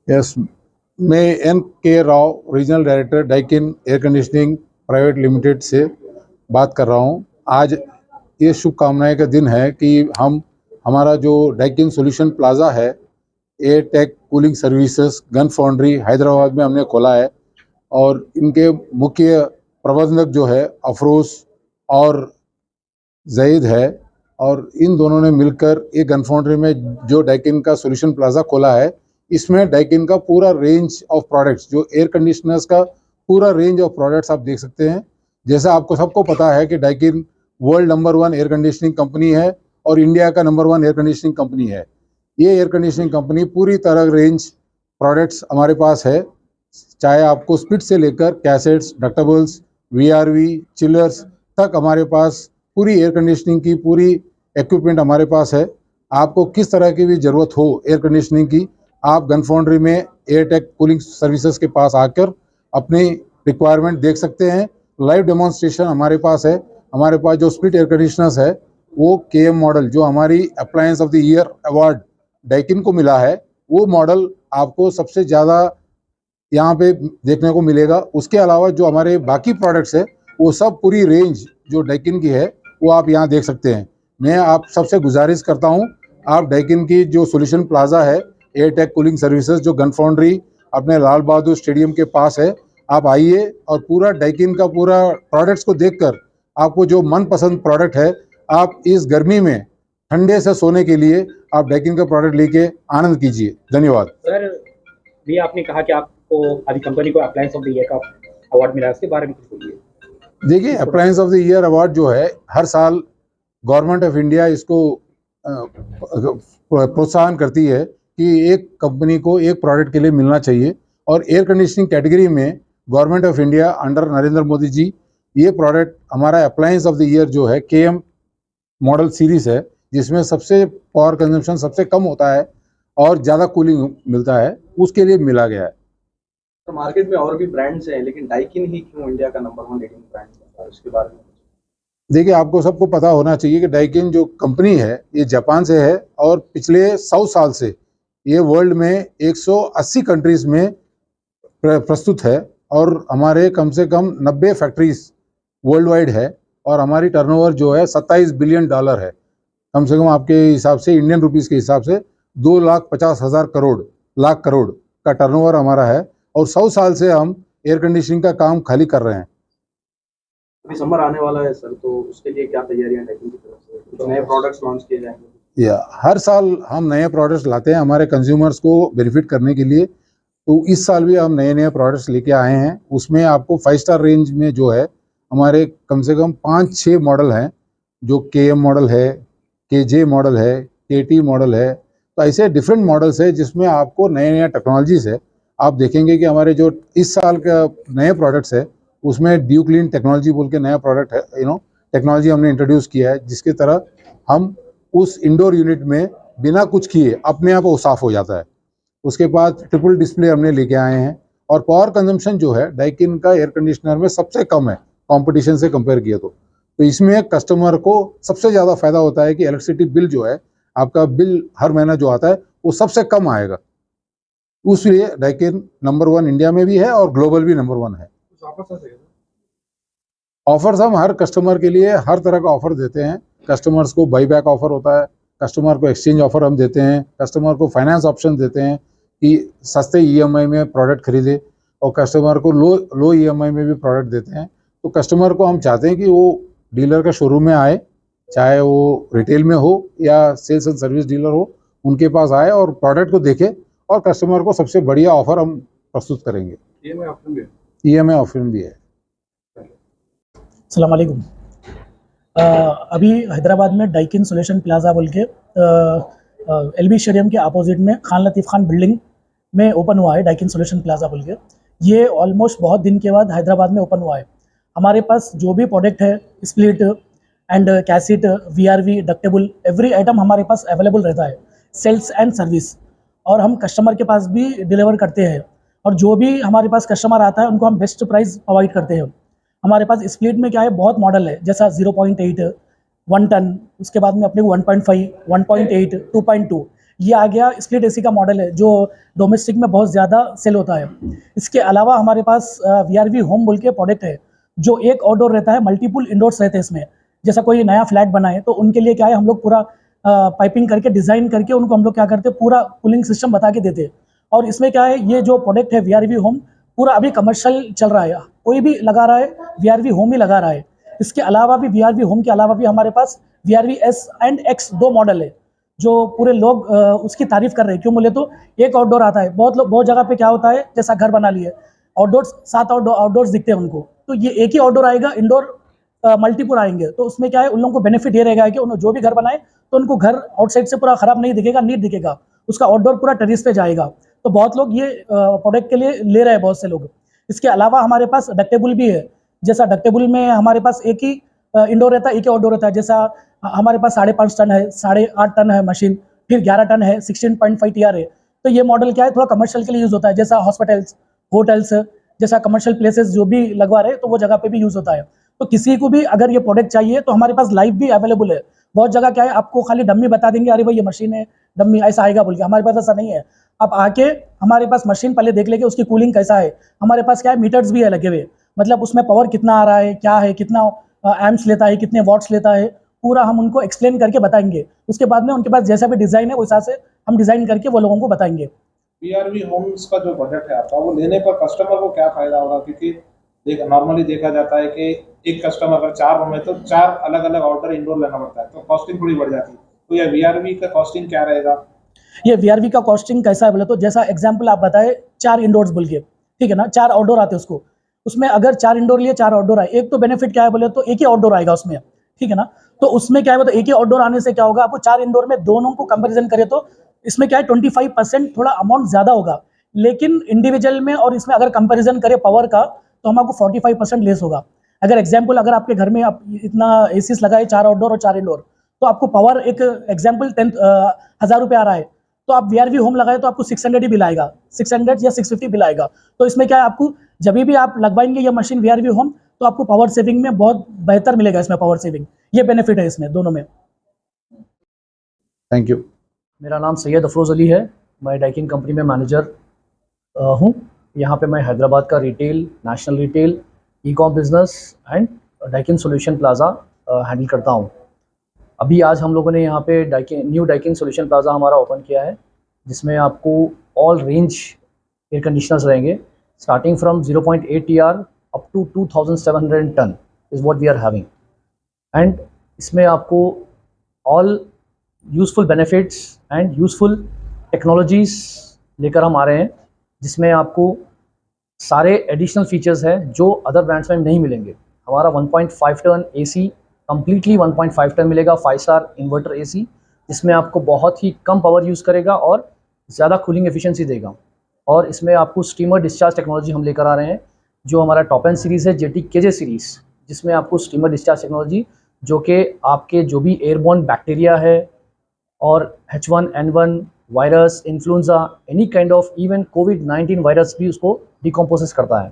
Yes, मैं N के Rao regional director Daikin air conditioning private limited से बात कर रहा हूं। आज ये शुभकामनाएं का दिन है कि हमारा जो डाइकिन सॉल्यूशन प्लाजा है, air tech cooling services Gun Foundry Hyderabad में हमने खोला है। और इनके मुख्य प्रबंधक जो है अफरोज और जईद है, और इन दोनों ने मिलकर एक गन फाउंड्री में जो डाइकिन का सॉल्यूशन प्लाजा खोला है, इसमें डाइकिन का पूरा रेंज ऑफ प्रोडक्ट्स, जो एयर कंडीशनर्स का पूरा रेंज ऑफ प्रोडक्ट्स आप देख सकते हैं। जैसा आपको सबको पता है कि Daikin world number 1 air conditioning company है और इंडिया का नंबर 1 एयर कंडीशनिंग कंपनी है। ये एयर कंडीशनिंग कंपनी पूरी तरह रेंज प्रोडक्ट्स हमारे पास है, चाहे आपको स्पिट से लेकर कैसेट्स, डक्टेबल्स, वीआरवी, चिलर्स तक हमारे पास पूरी एयर कंडीशनिंग की पूरी इक्विपमेंट हमारे पास है। आपको किस तरह की भी ज़रूरत हो एयर कंडीशनिंग की, आप गन फाउंड्री में एयरटेक कूलिंग सर्विसेज के पास आकर अपनी रिक्वायरमेंट देख सकते हैं। लाइव डेमोन्स्ट्रेशन हमारे पास है। हमारे पास जो स्प्लिट एयर कंडीशनर्स है वो केएम मॉडल, जो हमारी appliance of the year award Daikin को मिला है, वो मॉडल आपको सबसे ज़्यादा यहाँ पे देखने को मिलेगा। उसके अलावा जो हमारे बाकी प्रोडक्ट्स है वो सब पूरी रेंज जो डाइकिन की है वो आप यहाँ देख सकते हैं। मैं आप सबसे गुजारिश करता हूँ, आप डाइकिन की जो सॉल्यूशन प्लाजा है एयरटेक कूलिंग सर्विसेज जो गन फाउंड्री अपने लाल बहादुर स्टेडियम के पास है, आप आइए और पूरा डाइकिन का पूरा प्रोडक्ट्स को देखकर आपको जो मनपसंद प्रोडक्ट है, आप इस गर्मी में ठंडे से सोने के लिए आप डाइकिन का प्रोडक्ट लेके आनंद कीजिए। धन्यवाद सर। भी आपने कहा कि आपको अभी कंपनी को अप्लायंस ऑफ द ईयर का अवार्ड मिला है, उसके बारे में कुछ बोलिए। देखिए, appliance of the year award जो है हर साल गवर्नमेंट ऑफ इंडिया इसको प्रोत्साहन करती है कि एक कंपनी को एक प्रोडक्ट के लिए मिलना चाहिए। और एयर कंडीशनिंग कैटेगरी में government of India under Narendra Modi ji ये प्रोडक्ट हमारा अप्लायंस ऑफ द ईयर जो है केएम मॉडल सीरीज है, जिसमें सबसे पावर कंजम्पशन सबसे कम होता है और ज़्यादा कूलिंग मिलता है, उसके लिए मिला गया है। तो मार्केट में और भी ब्रांड्स हैं, लेकिन डाइकिन ही क्यों इंडिया का नंबर 1 लीडिंग ब्रांड है, उसके बारे में? देखिए, आपको सबको पता होना चाहिए कि डाइकिन जो कंपनी है ये जापान से है और पिछले 100 साल से ये वर्ल्ड में 180 कंट्रीज में प्रस्तुत है। और हमारे कम से कम 90 फैक्ट्रीज वर्ल्ड वाइड है और हमारी टर्नओवर जो है $27 बिलियन है। कम से कम आपके हिसाब से इंडियन रुपीस के हिसाब से 2,50,000 लाख करोड़ का टर्नओवर हमारा है। और 100 साल से हम एयर कंडीशनिंग का काम खाली कर रहे हैं। अभी समर आने वाला है सर, तो उसके लिए क्या तैयारियां डाइकिन की तरफ से, कुछ नए प्रोडक्ट्स लॉन्च किए जाएंगे? या हर साल हम नए प्रोडक्ट्स लाते हैं हमारे कंज्यूमर्स को बेनिफिट करने के लिए। तो इस साल भी हम नए प्रोडक्ट्स लेके आए हैं। उसमें आपको 5 स्टार रेंज में जो है हमारे कम से कम 5-6 मॉडल हैं, जो केएम मॉडल है, केजे मॉडल है, केटी मॉडल है। तो ऐसे डिफरेंट मॉडल्स है जिसमें आपको नए टेक्नोलॉजीज है। आप देखेंगे कि हमारे जो इस साल का नए प्रोडक्ट्स है उसमें ड्यू क्लीन टेक्नोलॉजी बोल के नया प्रोडक्ट है, टेक्नोलॉजी हमने इंट्रोड्यूस किया है, जिसके तरह हम उस इंडोर यूनिट में बिना कुछ किए अपने आप वो साफ़ हो जाता है। उसके बाद ट्रिपल डिस्प्ले हमने लेके आए हैं। और पावर कंजम्पशन जो है डाइकिन का एयर कंडीशनर में सबसे कम है कंपटीशन से कंपेयर किया तो इसमें कस्टमर को सबसे ज़्यादा फायदा होता है कि इलेक्ट्रिसिटी बिल जो है आपका बिल हर महीना जो आता है वो सबसे कम आएगा। उसलिए डाइकिन नंबर 1 इंडिया में भी है और ग्लोबल भी नंबर 1 है। ऑफर्स हम हर कस्टमर के लिए हर तरह का ऑफर देते हैं। कस्टमर्स को बाई बैक ऑफर होता है, कस्टमर को एक्सचेंज ऑफर हम देते हैं, कस्टमर को फाइनेंस ऑप्शन देते हैं कि सस्ते ईएमआई में प्रोडक्ट खरीदे, और कस्टमर को लो ईएमआई में भी प्रोडक्ट देते हैं। तो कस्टमर को हम चाहते हैं कि वो डीलर का शोरूम में आए, चाहे वो रिटेल में हो या सेल्स एंड सर्विस डीलर हो, उनके पास आए और प्रोडक्ट को देखे और कस्टमर को सबसे बढ़िया ऑफर हम प्रस्तुत करेंगे। ईएमआई ऑप्शन भी है। अस्सलाम वालेकुम। अभी हैदराबाद में डाइकिन सॉल्यूशन प्लाजा बोल के एलबी स्टेडियम के अपोजिट में खान लतीफ़ खान बिल्डिंग में ओपन हुआ है डाइकिन सॉल्यूशन प्लाजा बोल के। ये ऑलमोस्ट बहुत दिन के बाद हैदराबाद में ओपन हुआ है। हमारे पास जो भी प्रोडक्ट है, split and cassette, VRV, ductable, every item हमारे पास अवेलेबल रहता है, सेल्स एंड सर्विस। और हम कस्टमर के पास भी डिलीवर करते हैं। और जो भी हमारे पास कस्टमर आता है उनको हम बेस्ट प्राइस प्रोवाइड करते हैं। हमारे पास स्प्लिट में क्या है, बहुत मॉडल है, जैसा 0.8, 1 टन, उसके बाद में अपने को 1.5, 1.8, 2.2, ये आ गया स्प्लिट एसी का मॉडल है जो डोमेस्टिक में बहुत ज़्यादा सेल होता है। इसके अलावा हमारे पास VRV होम बोल के प्रोडक्ट है जो एक आउटडोर रहता है, मल्टीपल इंडोर्स रहते हैं इसमें। जैसा कोई नया फ्लैट बनाए तो उनके लिए क्या है, हम लोग पूरा पाइपिंग करके डिज़ाइन करके उनको हम लोग क्या करते हैं, पूरा कूलिंग सिस्टम बता के देते हैं। और इसमें क्या है, ये जो प्रोडक्ट है VRV होम पूरा अभी कमर्शियल चल रहा है, कोई भी लगा रहा है VRV होम ही लगा रहा है। इसके अलावा भी VRV होम के अलावा भी हमारे पास VRV S and X 2 model है जो पूरे लोग उसकी तारीफ कर रहे हैं। क्यों बोले तो एक आउटडोर आता है, बहुत जगह पे क्या होता है, जैसा घर बना लिए आउटडोर्स 7 आउटडोर्स दिखते हैं उनको, तो ये एक ही आउटडोर आएगा, इंडोर मल्टीपुल आएंगे। तो उसमें क्या है, उन लोगों को बेनिफिट ये रहेगा कि उन्होंने जो भी घर बनाए तो उनको घर आउटसाइड से पूरा खराब नहीं दिखेगा, नीट दिखेगा, उसका आउटडोर पूरा टेरेस पे जाएगा। तो बहुत लोग ये प्रोडक्ट के लिए ले रहे हैं, बहुत से लोग। इसके अलावा हमारे पास डक्टेबल भी है, जैसा डक्टेबल में हमारे पास एक ही इंडोर रहता है, एक ही आउटडोर रहता है। जैसा हमारे पास 5.5 टन है, 8.5 टन है मशीन, फिर 11 टन है, 16.5 TR है। तो ये मॉडल क्या है, थोड़ा कमर्शियल के लिए यूज़ होता है, जैसा हॉस्पिटल्स, होटल्स, जैसा कमर्शियल प्लेसेस जो भी लगवा रहे हैं तो वो जगह पे भी यूज़ होता है। तो किसी को भी अगर ये प्रोडक्ट चाहिए तो हमारे पास लाइव भी अवेलेबल है। बहुत जगह क्या है, आपको खाली डम्मी बता देंगे, अरे भाई ये मशीन है, डम्मी ऐसा आएगा बोल के। हमारे पास ऐसा नहीं है, आप आके हमारे पास मशीन पहले देख लेंगे उसकी कूलिंग कैसा है। हमारे पास क्या है, मीटर्स भी है लगे हुए, मतलब उसमें पावर कितना आ रहा है, क्या है, कितना एम्प्स लेता है, कितने वॉट्स लेता है, पूरा हम उनको एक्सप्लेन करके बताएंगे। उसके बाद में उनके पास जैसा भी डिज़ाइन है उस हिसाब से हम डिज़ाइन करके वो लोगों को बताएंगे। VRV होम्स का जो बजट है आपका, वो लेने पर कस्टमर को क्या फायदा होगा? क्योंकि नॉर्मली देखा जाता है कि एक कस्टमर अगर 4 रूम है तो 4 अलग अलग आउटडोर इंडोर लेना पड़ता है, तो कॉस्टिंग थोड़ी बढ़ जाती है। तो ये VRV का कॉस्टिंग क्या रहेगा? ये VRV का कॉस्टिंग कैसा है बोले तो, जैसा एग्जाम्पल आप बताए 4 इंडोर्स बोल के, ठीक है ना, 4 आउटडोर आते हैं उसको, उसमें अगर 4 इंडोर लिए 4 आउटडोर आए, एक तो बेनिफिट क्या है बोले तो एक ही आउटडोर आएगा उसमें, ठीक है ना। तो उसमें क्या है तो एक ही आउटडोर आने से क्या होगा, आपको 4 इंडोर में दोनों को कंपेरिजन करें तो इसमें क्या है 25% थोड़ा अमाउंट ज़्यादा होगा, लेकिन इंडिविजुअल में और इसमें अगर कंपेरिजन करें पावर का तो हम आपको 45% लेस होगा। अगर एग्जाम्पल, अगर आपके घर में आप इतना एसीस लगाए 4 आउटडोर और 4 इंडोर, तो आपको पावर एक एग्जाम्पल 10,000 रुपये आ रहा है, तो आप VRV होम लगाए तो आपको 600 ही बिल आएगा, 600 या 650 बिल आएगा। तो इसमें क्या है, आपको जब भी आप लगवाएंगे ये मशीन VRV होम तो आपको पावर सेविंग में बहुत बेहतर मिलेगा, इसमें पावर सेविंग, ये बेनिफिट है इसमें दोनों में। Thank you. मेरा नाम सैयद अफरोज़ अली है, मैं डाइकिन कंपनी में मैनेजर हूँ। यहाँ पे मैं हैदराबाद का retail, national retail, e-com business and Daikin solution plaza handle करता हूँ। अभी आज हम लोगों ने यहाँ पे न्यू डाइकिन सॉल्यूशन प्लाज़ा हमारा ओपन किया है, जिसमें आपको all range air conditioners starting, स्टार्टिंग फ्रॉम 0.8 TR up to 2700 ton is what we are having. And इसमें आपको all useful benefits and useful technologies लेकर हम आ रहे हैं, जिसमें आपको सारे एडिशनल फीचर्स हैं जो अदर ब्रांड्स में नहीं मिलेंगे। हमारा 1.5 टन AC कम्प्लीटली 1.5 टन मिलेगा, 5 स्टार इन्वर्टर AC, जिसमें आपको बहुत ही कम पावर यूज़ करेगा और ज़्यादा कूलिंग एफिशिएंसी देगा। और इसमें आपको स्टीमर डिस्चार्ज टेक्नोलॉजी हम लेकर आ रहे हैं, जो हमारा टॉप एंड सीरीज़ है JT KJ सीरीज़, जिसमें आपको स्टीमर डिस्चार्ज टेक्नोलॉजी, जो कि आपके जो भी एयरबोर्न बैक्टीरिया है और H1N1 virus, influenza, any kind of even COVID-19 virus भी उसको डिकम्पोज करता है,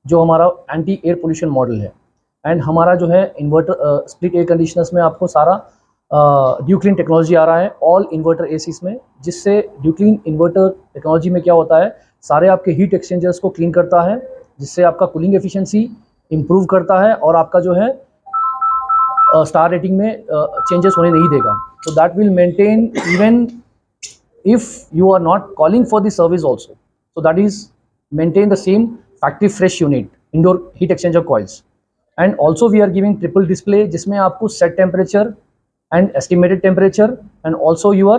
जो हमारा एंटी एयर पोल्यूशन मॉडल है। एंड हमारा जो है इन्वर्टर स्प्लिट एयर कंडीशनर्स में आपको सारा ड्यूक्लीन टेक्नोलॉजी आ रहा है ऑल इन्वर्टर एसीज में, जिससे ड्यूक्लीन इन्वर्टर टेक्नोलॉजी में क्या होता है, सारे आपके हीट एक्सचेंजर्स को क्लीन करता है, जिससे आपका कूलिंग एफिशिएंसी इम्प्रूव करता है और आपका जो है स्टार रेटिंग में चेंजेस होने नहीं देगा। तो that will maintain even if you are not calling for the service also, so that is maintain the same factory fresh unit, indoor heat exchanger coils. And also we are giving triple display, जिसमें आपको set temperature and estimated temperature and also your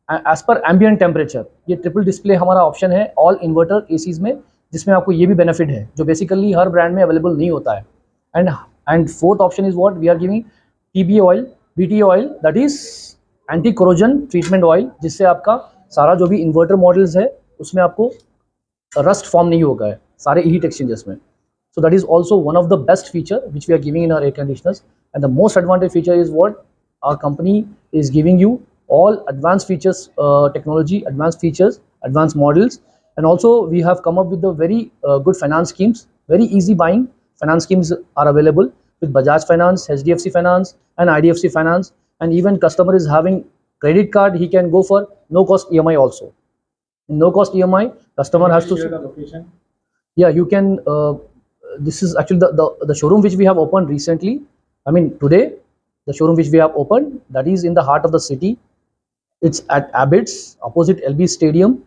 as per ambient temperature, ये triple display हमारा option है all inverter ACs में, जिसमें आपको ये भी benefit है जो basically हर brand में available नहीं होता है। and fourth option is what we are giving TBA oil, BTA oil, that is anti corrosion treatment oil, जिससे आपका सारा जो भी इन्वर्टर मॉडल्स है उसमें आपको रस्ट फॉर्म नहीं होगा है सारे हीट एक्सचेंजर्स में। So that is also one of the best feature which we are giving in our air conditioners. And the most advantage feature is what our company is giving you all advanced features, technology, advanced features, advanced models, and also we have come up with the very good finance schemes. Very easy buying finance schemes are available with Bajaj Finance, HDFC Finance, and IDFC Finance, and even customer is having credit card, he can go for no cost EMI also. In no cost EMI, customer has to share the location. yeah, you can this is actually the showroom which we have opened recently. I mean today, the showroom which we have opened, that is in the heart of the city. It's at Abbott's opposite LB Stadium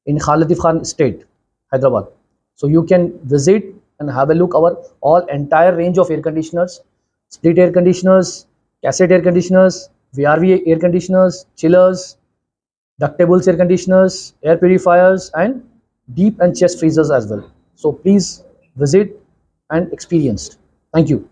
in Khan Latif Khan Estate, Hyderabad. So you can visit and have a look our all entire range of air conditioners, split air conditioners, cassette air conditioners, VRV air conditioners, chillers, ductables air conditioners, air purifiers, and deep and chest freezers as well. So please visit and experience. Thank you.